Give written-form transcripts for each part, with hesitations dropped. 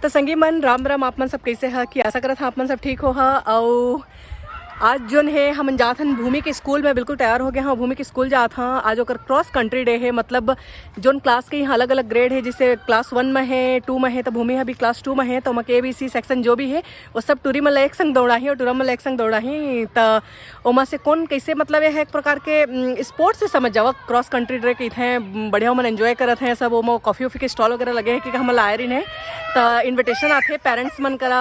तो संगी मन राम राम, आप मन सब कैसे है कि आशा करत आप मन सब ठीक हो हा। और आज जोन है हम जात हन भूमि के स्कूल में बिल्कुल तैयार हो गए हैं। भूमि के स्कूल जात हाँ। आज ओकर क्रॉस कंट्री डे है, मतलब जोन क्लास के यहाँ अलग अलग ग्रेड है, जिससे क्लास 1 में है, 2 में है, तो भूमि अभी क्लास 2 में है। तो मके ABC सेक्शन जो भी है वो सब टूरी में एक संग दौड़ा ही और टूरा में एक संग दौड़ा ही। तो ओमा से कौन कैसे मतलब ये है एक प्रकार के स्पोर्ट्स से समझ जाओ। क्रॉस कंट्री डे के थे बढ़िया मन एंजॉय करत हैं सब। ओमा कॉफ़ी वॉफ़ी के स्टॉल वगैरह लगे हैं कि हम लाए रही हैं। तो इन्विटेशन आते पेरेंट्स मन करा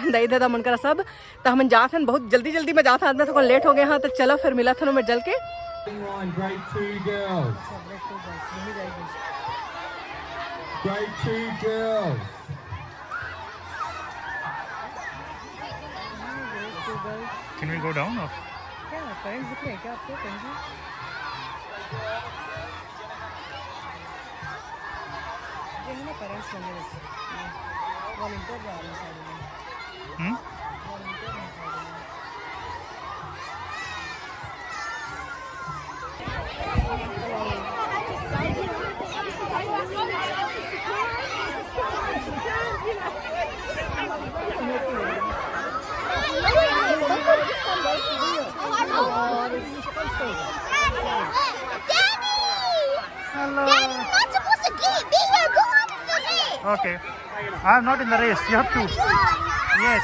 दई दादा मन करा सब। तो हम जात हैं बहुत जल्दी जल्दी में जात हैं, तो लेट हो गए हाँ। तो चलो फिर मिला था मैं जल के। Can we go down or? क्या पेरेंट्स दिख रहे हैं क्या आपको? ये है ना पेरेंट्स वगैरह से वॉलंटियर जा रहे हैं सारे में। वॉलंटियर हैं सारे में। Okay. I am not in the race. You have to. Yes.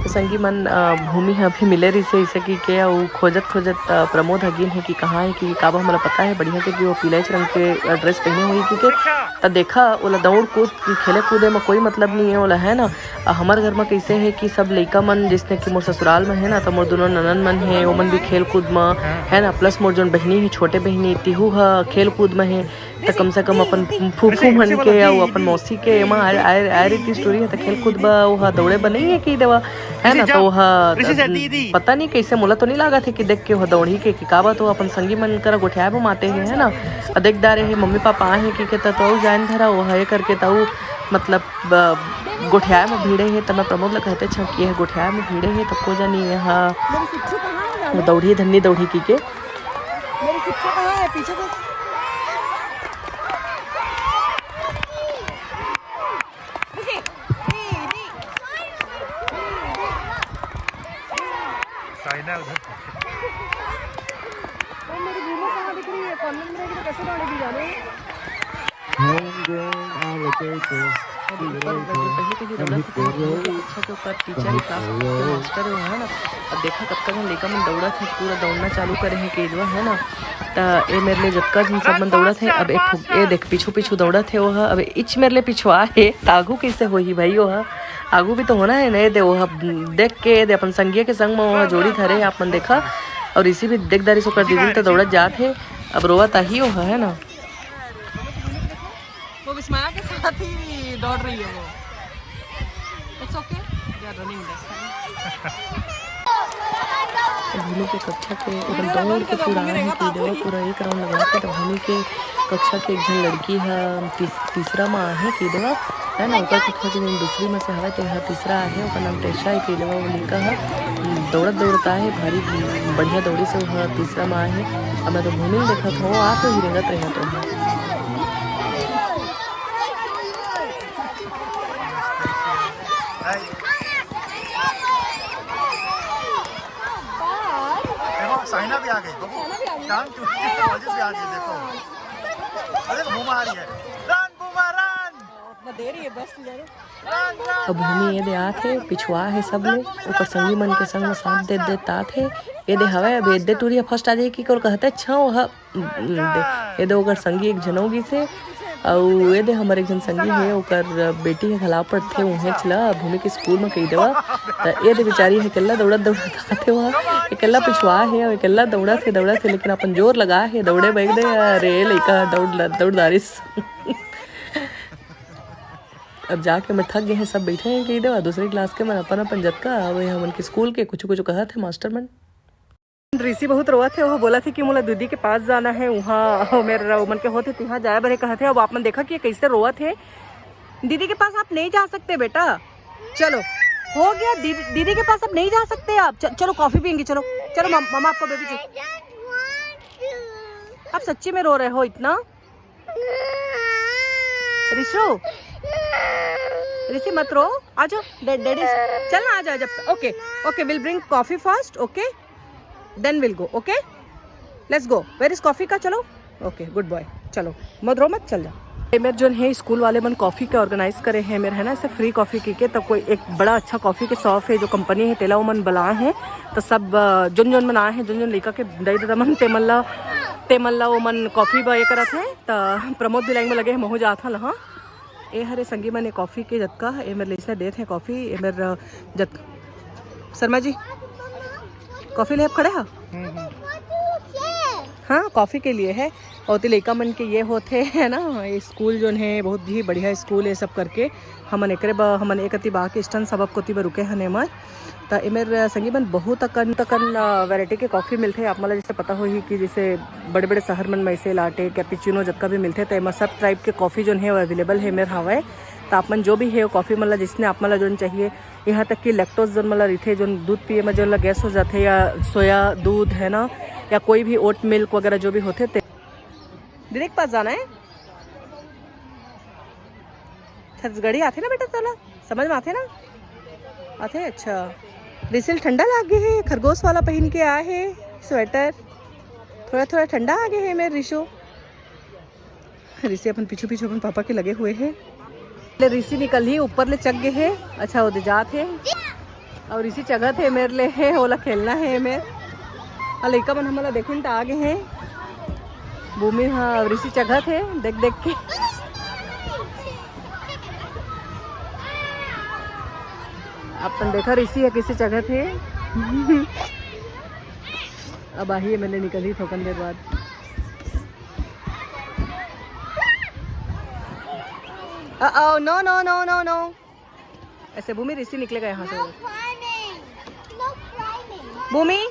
तो संगी मन भूमि है अभी मिले रही से इसे कि क्या वो खोजत प्रमोद हगिन है कि कहाँ है कि काबा हमारा पता है बढ़िया से कि वो पीले रंग के ड्रेस पहने हुई क्योंकि तब देखा ओला दौड़ कूद की खेले कूदे में कोई मतलब नहीं है ओला है ना। हमारे घर में कैसे है कि सब लड़का मन जिसने कि मोर ससुराल में है ना, तो मोर दोनों ननन मन है, वो मन भी खेल कूद में है ना। प्लस मोर जोन बहनी है छोटे बहनी तिहू है खेल कूद में है। तो कम से कम अपन फूफू मन के या अपन मौसी के एमा आ रही स्टोरी है। तो खेल कूद वह दौड़े बनी है कि देवा है ना। तो वह पता नहीं कैसे मोला तो नहीं लगा थे कि देख के वह दौड़ी के कि काबा तो अपन संगी मन करा गोठिया में माते है ना। देख दारे है मम्मी पापा है कि तो जान धरा वो है करके तो मतलब गोठिया में भीड़े है। तो मैं प्रमोद ला कहते छ कि है गोठिया में भीड़े है तब को जानी यहाँ दौड़ी धन्नी दौड़ी की के मेरी शिक्षा कहाँ है पीछे को। मेरी भूमि कहाँ दिख रही है? कॉन्वेंट में रहेगी तो कैसे दौड़ेगी जाने? अब देखा कब तक लेकर मन दौड़ा थे पूरा दौड़ना चालू करे हैं केजवा है ना। तो ये मेरे लिए जब जिन सब मन दौड़ा थे अब ये देख पीछू दौड़ा थे वह अब इच मेरे लिए पिछुआ है। आगू कैसे हो ही भाई वह आगू भी तो होना है नहीं दे वह देख के दे अपन संगिया के संग में वह जोड़ी धरे आप मन देखा। और इसी भी देखदारी से कर दीदी तो दौड़त जात है अब रोवत ही वह है ना। वो विस्मया के साथ ही दौड़ रही है वो। It's okay they are running that's fine. Bhumi के कक्षा के एकदम दौड़ के पूरा है कि देवा पूरा एक राउंड लगा के। तो भूमि के कक्षा के एक जन लड़की है तीसरा में है कि देवा है ना। ओकर कक्षा के दूसरी में से हवा तो यहाँ तीसरा है ओकर नाम टेशा है कि देवा। वो लड़का है दौड़ता है भारी बढ़िया दौड़ी से वह तीसरा में है। अब मैं तो भूमि में देखा था वो आप ही रेंगत रहे तो साइना भी आ गई टांग टूटी तो वजह भी आ गई देखो। अरे घूम आ रही है रन बुमा रन इतना देर ही है बस जा। अब भूमि ये दे आत है पिछुआ है सब ले ऊपर संगी मन के संग में साथ दे तात है। ये दे हवा अब दे टूरी फर्स्ट आ जाए कि कोल कहते अच्छा वह ये दे ओकर संगी एक जनोगी से। और ये दे हमारे एक जन संगी है ओकर बेटी के खिलाफ पर थे उन्हें चला भूमि के स्कूल में कही देवा। तो ये दे बेचारी है अकेला दौड़त आते वह अकेला पिछुआ है और अकेला दौड़ा थे लेकिन अपन जोर लगा है दौड़े बैठ दे अरे लड़का दौड़ दारिस। अब जाके मैं थक गए हैं सब बैठे हैं कही देवा दूसरी क्लास के मन अपन जतका अब हम उनके स्कूल के कुछ कहा थे मास्टर मन। ऋषि बहुत रोआ थे वो बोला थे कि मोला दीदी के पास जाना है वहाँ मेरे मन के होते यहाँ जाए बड़े कहा थे। अब आप मन देखा कि कैसे रोआ थे। दीदी के पास आप नहीं जा सकते बेटा चलो हो गया दीदी के पास अब नहीं जा सकते आप चलो कॉफी पियेंगे चलो मामा आपको बेबी आप सच्ची में रो रहे हो इतना? रिशु ऋषि मत रो, आ जाओ डैडी चल ना, आ जा जब। Okay okay, will bring coffee first, okay then will go, okay let's go. Where is coffee का? चलो ओके गुड बॉय, चलो मत रो मत, चल जा। मेरे जो है स्कूल वाले मन कॉफ़ी के ऑर्गेनाइज करे हैं मेरे, है ना, ऐसे फ्री कॉफ़ी की के, तो कोई एक बड़ा अच्छा कॉफ़ी के शॉप है जो कंपनी है तेला मन बला है, तो सब जोन जोन मन आए हैं, जोन जोन लड़का के दई दादा मन तेमल्ला वो मन कॉफ़ी ये करत है, तो प्रमोद दिलाइन में लगे हैं महू जात हल। हाँ ए हरे संगी मन कॉफ़ी के जतका ए मेरे लिसा देते हैं कॉफ़ी, ए मेरे जत शर्मा जी कॉफ़ी ले खड़े हैं। हाँ कॉफ़ी के लिए है, और लड़का मन के ये होते है ना, ये स्कूल जो है बहुत ही बढ़िया स्कूल है सब करके। हमन हमन एक बा के स्टन सबब कोती ब रुके हन एमर, तो एमर संगी मन बहुत तकन वैरायटी के कॉफ़ी मिलते हैं। आप मतलब जैसे पता हो ही कि जैसे बड़े बड़े शहर मन में ऐसे लाटे कैपेचिनो जतका भी मिलते हैं, तो एम सब टाइप के कॉफ़ी जो है वो अवेलेबल है मेरे हवा। तो आप मन जो भी है वो कॉफ़ी मतलब जिसने आप मतलब जो चाहिए, यहाँ तक कि लैक्टोज जो मतलब रही जो दूध पिए में जो गैस हो जाते, या सोया दूध है ना, या कोई भी ओट मिल्क वगैरह जो भी होते। दीदी के पास जाना है, छत्तीसगढ़ी आते ना बेटा, चला समझ में आते ना, आते। अच्छा रिसिल ठंडा लागे है, खरगोश वाला पहन के आए है स्वेटर, थोड़ा थोड़ा ठंडा आ गए है मेरे रिशो। ऋषि अपन पीछू पीछू अपन पापा के लगे हुए हैं। ऋषि निकल ही ऊपर ले चग गए है। अच्छा वो जात है और ऋषि चगत है मेरे ले है, ओला खेलना है मेरे लड़का मन हमारा देखून तो आगे है भूमि। हाँ ऋषि चगत है देख देख के। अपन देखा ऋषि है किसी जगह थे। अब आइए मैंने निकली थोकन देर बाद। No no no no no, ऐसे भूमि ऋषि निकलेगा यहाँ से। भूमि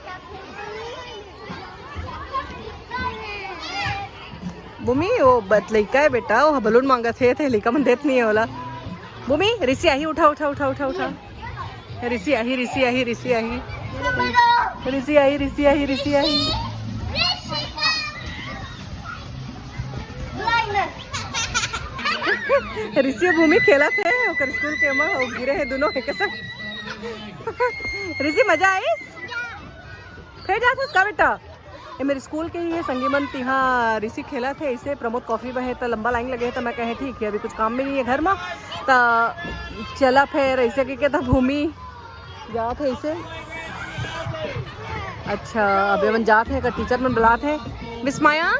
भूमि वो लड़का है बेटा, वो बलून मांगा थे लड़का मन देत नहीं है वाला। भूमि ऋषि आई, उठा उठा उठा उठा उठा। ऋषि आई ऋषि आई ऋषि आई ऋषि आई ऋषि आई ऋषि आई। ऋषि भूमि खेला थे ओकर स्कूल के मां और गिरे हैं दोनों एक साथ। ऋषि मजा आई फिर जा का बेटा। ये मेरे स्कूल के ही है संगीमन तिहाँ ऋषि खेला थे इसे। प्रमोद कॉफी बहे तो लंबा लाइन लगे तो मैं कहे ठीक है अभी कुछ काम भी नहीं है घर में तो चला फिर ऐसे के था भूमि जा थे इसे। अच्छा अभी अपन जाते हैं टीचर में बुलाते हैं। मिस माया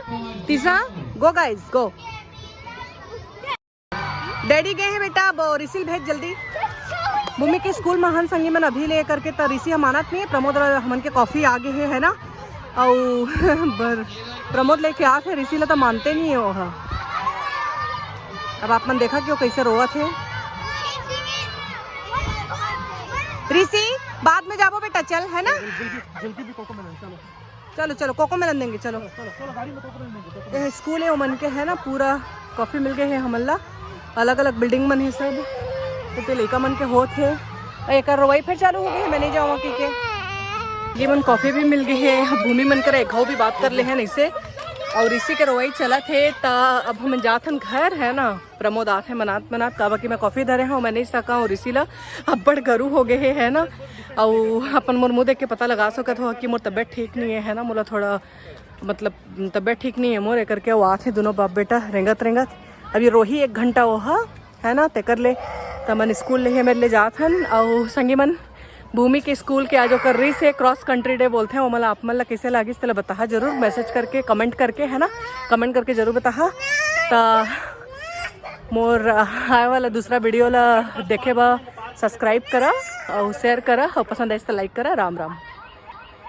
तीसा गो गाइस गो। डैडी गए हैं बेटा, अब ऋषि भेज जल्दी। भूमि के स्कूल में हन संगी मन अभी ले करके तो ऋषि हमानत नहीं है। प्रमोद हमन के कॉफी आगे है ना और प्रमोद लेके आ थे ऋषि ला तो मानते नहीं है वो। अब आप मन देखा कि वो कैसे रोवा थे। ऋषि बाद में जाबो बेटा चल है ना। जल्दी भी कोको मेलन चलो चलो चलो कोको मेलन देंगे चलो गाड़ी में कोको मेलन देंगे। ये स्कूल है वो मन के है ना, पूरा कॉफी मिल गए है हमला। अलग अलग बिल्डिंग मन है सब तो लड़का मन के होत है। एक रोवाई फिर चालू हो गई है, मैं नहीं जाऊँगा की के ये मन कॉफी भी मिल गई है। भूमि मन कर एक भी बात कर ले हैं इसे और इसी के रोवाई चला थे। तो अब हम जात हम घर है ना, प्रमोद आते हैं मनात मनात काबा कि मैं कॉफ़ी धरे हूँ मैं नहीं सका हूँ। ऋषि ला अब बड़ गरू हो गए है ना और अपन मोर मुँह देख के पता लगा सकत हो कि मोर तबीयत ठीक नहीं है ना। मोला थोड़ा मतलब तबीयत ठीक नहीं है मोर एक करके वो आते दोनों बाप बेटा रेंगत रेंगत। अभी रोही 1 घंटा वो है ना तेकर ले तो मन स्कूल ले मेरे ले जात हन। और संगी मन भूमि के स्कूल के आज कर रही से क्रॉस कंट्री डे बोलते हैं वो मला आप मन ला कैसे लागिस तला बता जरूर मैसेज करके कमेंट करके है ना, कमेंट करके जरूर बता। तो मोर आए वाला दूसरा वीडियो ला देखे बा सब्सक्राइब करा और शेयर करा और पसंद आए तो लाइक करा। राम राम।